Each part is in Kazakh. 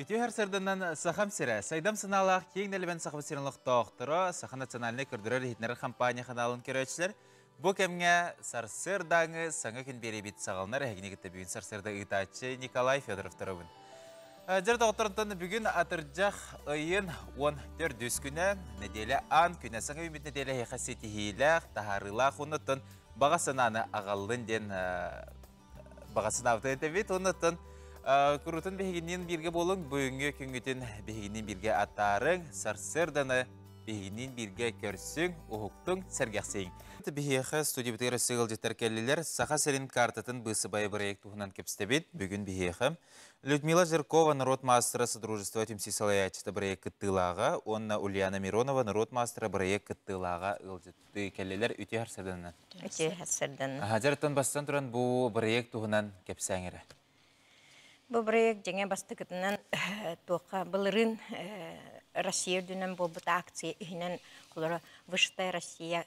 Үтü her sırdandan saham sire. Saydam sınalaq keң nəlbən saham sirenlik toqtırı, Saha Naциональный күрдірі рейднері компания қадалын көрәтшілер. Бұл кәмге Сарсырдаңы саңа күн беребет сағалынар әгінегітті бүгін Сарсырда ұйтачы Николай Федоров тұрыбын. Жер тоқтырынтын бүгін атыржақ ұйын 14 дүс күні неделі ан күні саңа үміт неделі хеқасеті хейләқ, тахарылақ ұныттын бағасынаны ағалын ден бағасын авты әтебет ұныттын Күрутын бейгінен бірге болың, бүгінгі күнгітін бейгінен бірге аттарың, Сарсырданы бейгінен бірге көрсің, ұғықтың сәргәқсең. Бейхі студия бітігірі сығыл жеттер кәлілер, Саха Сәрін картатын бұсы байы проект ұғынан көпстебет, бүгін бейхі. Людмила Жиркова, народ мастера Содружества Тимси Салаячыты проект кіттілаға, онна Ульяна Миронова, народ мастера проект кіттілаға ұғылжетті кәлілер үте әрсірдіні. Үте әрсірдіні. Жарыттан бастан тұран бұл проект ұғынан көпсәңірі. Бұл проект жаңа бастықытынан тоқа бұлырын Россия дүнен бұл бұта акция үйінен құлары Вышытая Россия,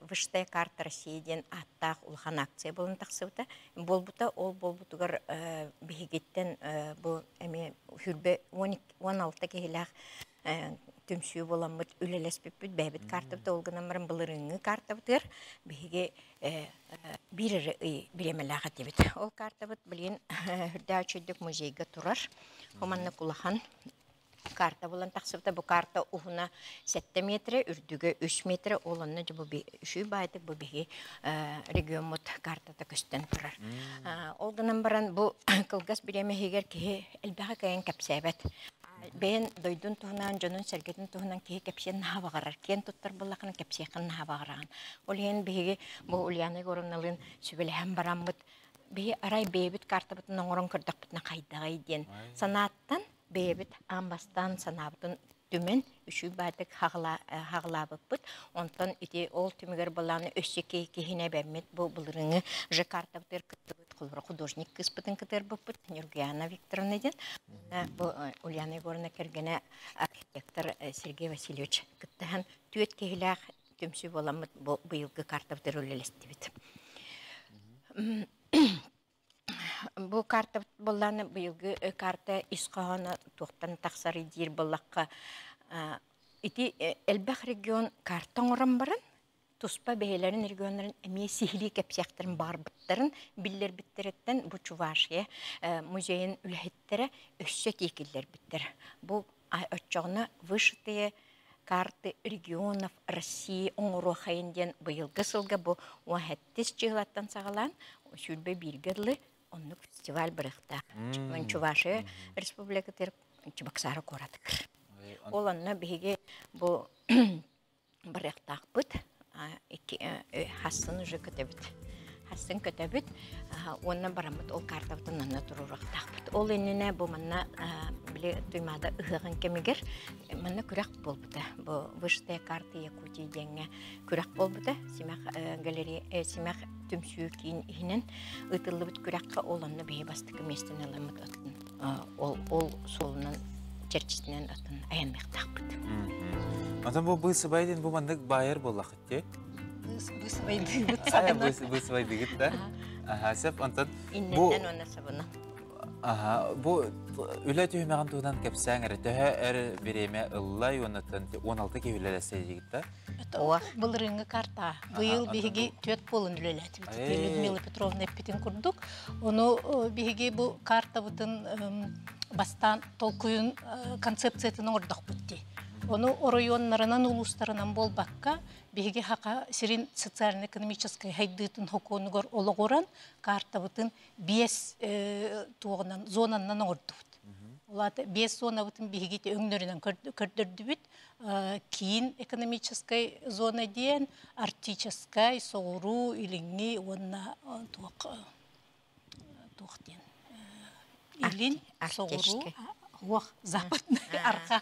Вышытая карта Россияден аттақ ұлған акция болын тақсыбыта. Бұл бұта ол бұл бұтығыр бігеттен бұл хүрбе 16 кейлақ түмсүү боламыд үлелес бүппүд бәбіт картабыта олғынамырын бұлырыңы картабытыр біге бірірі білемеліға дебіт. Ол картабыт білген үрді өчөйдік музейге тұрар. Оманны құлахан карта болан тақсыбыта. Бұл карта ұғына 7 метрі, үрдігі 3 метрі. Оланны үшүй байдық бұл біге регион мұт картата көстен тұрар. Олғынан баран бұл қылғас білемегер кеге әлбәға кәйін кәпсәбәт. Бен дойдун туһунан, жонун сәргетін туһунан кеге кәпсен нахабағарар. Кен туттар боллақын кәпсеқін нахабағараған. Ол ен беге бұл Ульяна Горовналын сөбеліхен барамбыт. Беге арай бейбіт картабытын оңырын көрдік бұтына қайдағай ден. Санаттан бейбіт амбастан санабытын түмен үші бәдік хағылабып бұд. Онтан ете ол түмігер боланы өсі кейкехіне бәмет бұлырыңы жы картабытыр күтті бұд. Құлбыры художник кыспытын кітер бұд бұд. Нюргияна Викторовна ден. Бұл Ульяна Егоровна кергені архитектор Сергей Васильевич күттіған түйет кейләқ түмсі боламыд бұйылғы картабытыр өлелесті бід. Бұл карта боланы бұйылғы карта исқағаны тоқтан тақсары дейір болаққа. Ити әлбәқ регион карта оңырын барын, тұспа бәйелерін регионларын әмей сихили кәпсияқтарын бар бұттарын білдер біттереттен бұл Чувашия музейін үләхеттері өссет екілдер біттер. Бұл өтчоғына Вышытые карты регионов России оңыру қайынден бұйылғы сылға бұл 17 жылаттан сағалан сүлбе білгірлі онлық фестиваль біріқта. Чувашия республикатыр Чебоксары қорадықыр. Оланна беге бұл біріқтақ бұд, хасын ұжы көтебіт. Хасын көтебіт, онна барамыд ол картабытын анна тұрурақтақ бұд. Ол еніне бұл манна біле тұймада ұғығын кемегер, манна күрақ бол бұда. Бұл Вышытая карты Якутия денге күрақ бол бұда. Семақ түмсүү кейін үйінен ұтылы бұд күраққа оланна бейе бастықы местен аламыд атын. Ол солынан черчесінен атын аянмектақ бұд. Антон бұл сыбайден бұл мандық байыр болақ етте? Бысыбайды бұд сағына. Бысыбайды ғыт да? Сәп, Антон... Инненден оны сабына. Бұл үлі түймеған туғынан кәпсәң әрі түйі әрі береме ұллай 16 кеуілі әсәйді ғыт да? Бұл рыңы карта. Бұйыл бігеге төт болын үлеләді. Людмила Петровна әппетін күрдік. Оны бігеге бұл карта бұтын бастан толкуын концепциятын ордақ бұтты. Оны районларынан, улустарынан бол баққа бігеге хақа сирин социально-экономическай хайдытын хоконығыр олығыран карта бұтын 5 туғынан, зонаннан орды бұд. Олады 5 зона бұтын бігеге өңдерінен көрдірді бұд. Кейін экономическай зона дейін, арктическай, соғыру, иліңі, онына туқ дейін. Илін, соғыру, уақ, западный, арқа.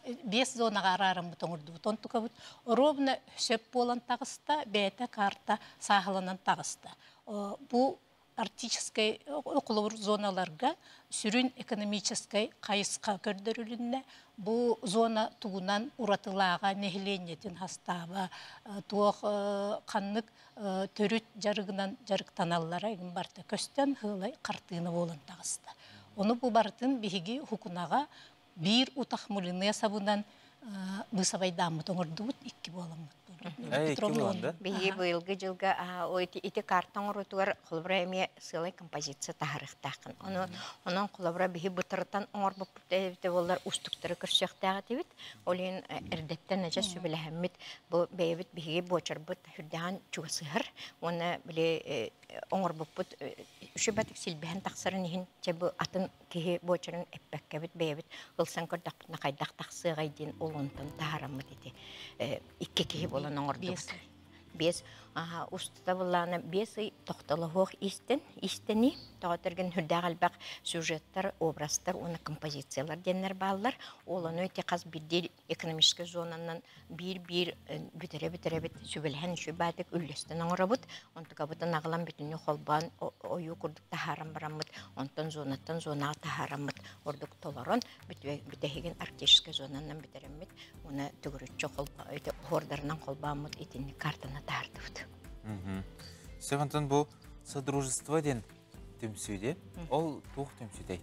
5 зонаға арарым бұтын ұрды бұтын тұқа бұд. Ровна сөп болан тағыста, бәйті карта сағылынан тағыста. Бұл арктическай оқылыр зоналарға сүрін экономическай қайысқа көрдірілінне бұл зона туғынан ұратылаға нехленетін хастаба туық қаннық төріт жарығынан жарықтаналлара егін барда көстен ғылай қартыны болын тағысты. Оны бу бартын биһиги хукунаға бир утах мулыны сабунан бысабай дамыт оңордубут 2 боламыт. Биһиги быйылгы жылга ити картан орутугар холбрайме сылай композиция тахарыктакын. Онон холбра биһи бытыртан оңор бупте болар устуктары көрсөктагы тибит. Олин эрдеттен нәҗә сүбеләһәммит бу бәйбит биһиги бочарбыт хүрдән чугысыр. Оны биле оңор бупут үшөбәтик силбәһен тахсарын иһин чәбу атын киһи бочарын эппәккә бит бәйбит ылсан көрдәк кайдак тахсыгай дин олонтан тахарамыт ити. 2 киһи болан оңордубут. 5 устта булланы 5 тоқталыгы истени тагытыргын хүрдәгалбак сюжеттер, образдар, оны композициялар деннер баллар. Оланы өте каз бирдел экономический зонанан бир бүтере сүбелһән шүбәтик үллестен оңорабыт. Онтыга бутан агылан бүтүнү холбан ою курдук тахарам барамыт. Онтон зонаттан зона тахарамыт. Ордук толорон бүтәһеген арктический зонанан битеремит. Оны түгүрүччө хордарынан холбамыт итинни картаны тартыбыт. Сегантан бу содружество ден түмсүде, ол тух түмсүдей.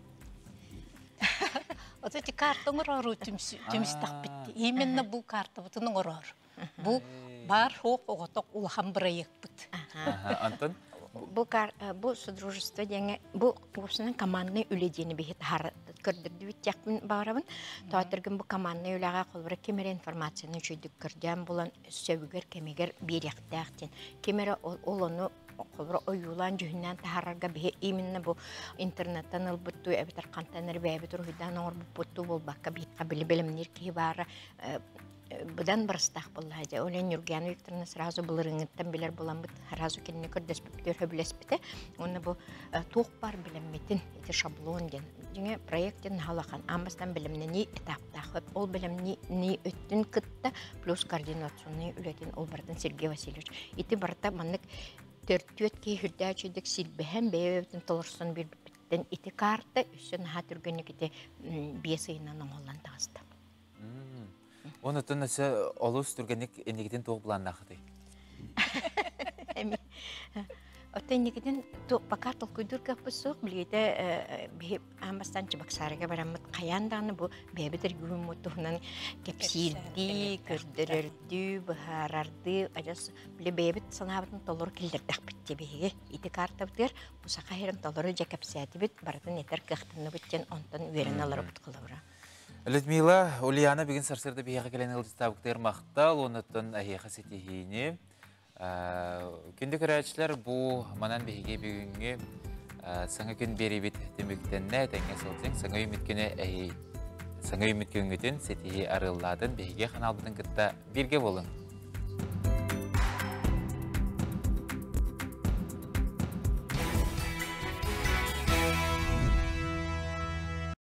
Вот эти карты оңорору түмстак битти. Именно бу карта бутун оңорор. Бу бар хок оготок улахан проект бит. Антон Бу содружество деңе бу курсунун командный үледени бихит көрдүрдү битякмын барабын. Таатыргын бу командный үлага колбура кемер информацияны чөйдүк көрдөн булан сөбүгөр кемегер биряктактен. Кемер олону колбура оюлан жүннән тахарга бихи именно бу интернеттен албытту эбитер кантанер бэбитер хуйдан оңор бутту болбакка бихитка билимнер ки бара Бұдан барыстақ боллады. Олен Юргияна Викторовна сразу бұлырыңыттан білер боламыд. Сразу кеніне көрдеспіптер хөбілеспіті. Оны бұл тоқ бар білімметін, еті шаблон ден. Және проекттен халақан. Амбастан білімнені этаптақ. Ол білімнені өттін кытта, плюс координационный үлетін ол бардын Сергей Васильевич. Еті барда маннык төрт кей хүрді әчедік силбіхен бәйбетін толырсын бір біттен. Еті карта үсін хатүргені кете бесайынан оңылан тағысты. Оны төннәсе олус түргенек энегиден тоқ буланнахты. Отенегиден пока толкуйдур капсок билете бе амбастан чыбаксарга барамыт каянданы бу бебетер гүмөтүнөн кепсилди көрдөрөрдү бахарарды ажас биле бебет санабытын толор килдердак битти беге ити картаптер бу сакайрын толору жакапсяти бит бардын этер кыхтыны биттен онтон верен алар бут кылабыра. Людмила, Ульяна бүгін сарсырды бейіға келен ылдыстабықтар мақтал, оныттың әйеға сетихейіне. Күнді көрәтшілер бұл манан бейге бүгінге саңа күн бері бет деміктенне тәңе солтың саңа үміткені сетихей арылладың бейге қаналбытын күтті бірге болың.